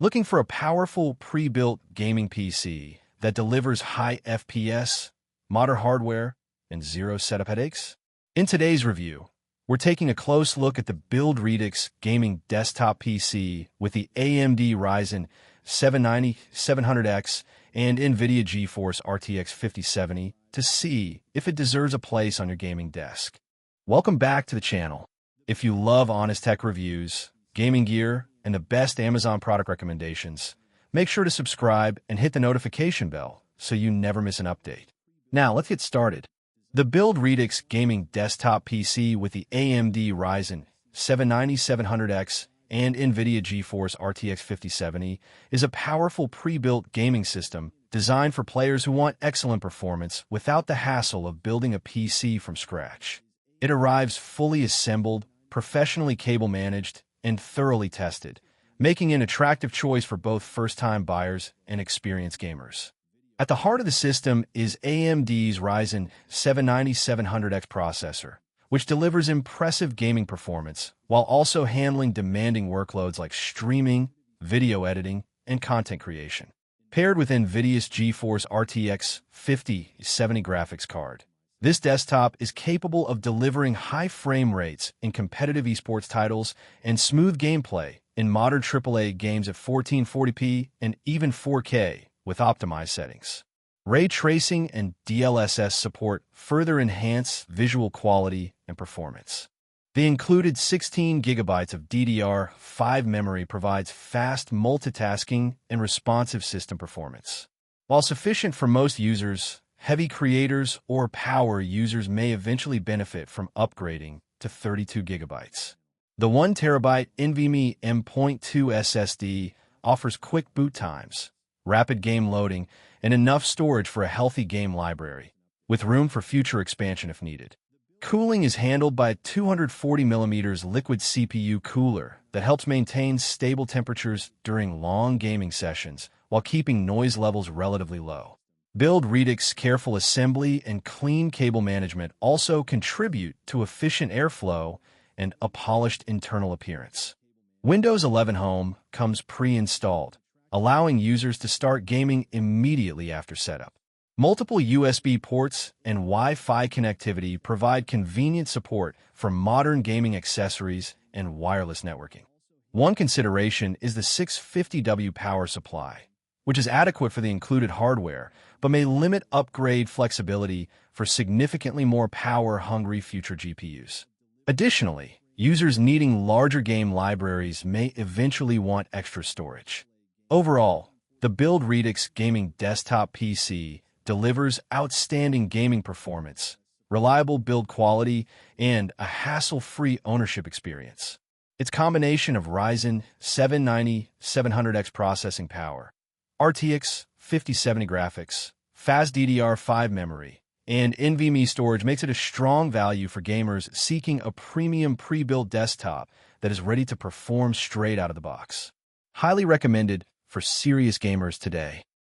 Looking for a powerful pre-built gaming PC that delivers high FPS, modern hardware, and zero setup headaches? In today's review, we're taking a close look at the Build Redux Gaming Desktop PC with the AMD Ryzen 700X and NVIDIA GeForce RTX 5070 to see if it deserves a place on your gaming desk. Welcome back to the channel. If you love honest tech reviews, gaming gear, and the best Amazon product recommendations, make sure to subscribe and hit the notification bell so you never miss an update. Now, let's get started. The Build Redux Gaming Desktop PC with the AMD Ryzen 700X and NVIDIA GeForce RTX 5070 is a powerful pre-built gaming system designed for players who want excellent performance without the hassle of building a PC from scratch. It arrives fully assembled, professionally cable-managed, and thoroughly tested, making it an attractive choice for both first-time buyers and experienced gamers. At the heart of the system is AMD's Ryzen 700X processor, which delivers impressive gaming performance while also handling demanding workloads like streaming, video editing, and content creation. Paired with NVIDIA's GeForce RTX 5070 graphics card, this desktop is capable of delivering high frame rates in competitive esports titles and smooth gameplay in modern AAA games at 1440p and even 4K with optimized settings. Ray tracing and DLSS support further enhance visual quality and performance. The included 16 GB of DDR5 memory provides fast multitasking and responsive system performance. While sufficient for most users, heavy creators or power users may eventually benefit from upgrading to 32 GB. The 1 TB NVMe M.2 SSD offers quick boot times, rapid game loading, and enough storage for a healthy game library, with room for future expansion if needed. Cooling is handled by a 240mm liquid CPU cooler that helps maintain stable temperatures during long gaming sessions while keeping noise levels relatively low. Build Redux careful assembly and clean cable management also contribute to efficient airflow and a polished internal appearance. Windows 11 Home comes pre-installed, allowing users to start gaming immediately after setup. Multiple USB ports and Wi-Fi connectivity provide convenient support for modern gaming accessories and wireless networking. One consideration is the 650W power supply, which is adequate for the included hardware, but may limit upgrade flexibility for significantly more power-hungry future GPUs. Additionally, users needing larger game libraries may eventually want extra storage. Overall, the Build Redux Gaming Desktop PC delivers outstanding gaming performance, reliable build quality, and a hassle-free ownership experience. Its combination of Ryzen 700X processing power, RTX 5070 graphics, fast DDR5 memory, and NVMe storage makes it a strong value for gamers seeking a premium pre-built desktop that is ready to perform straight out of the box. Highly recommended for serious gamers today.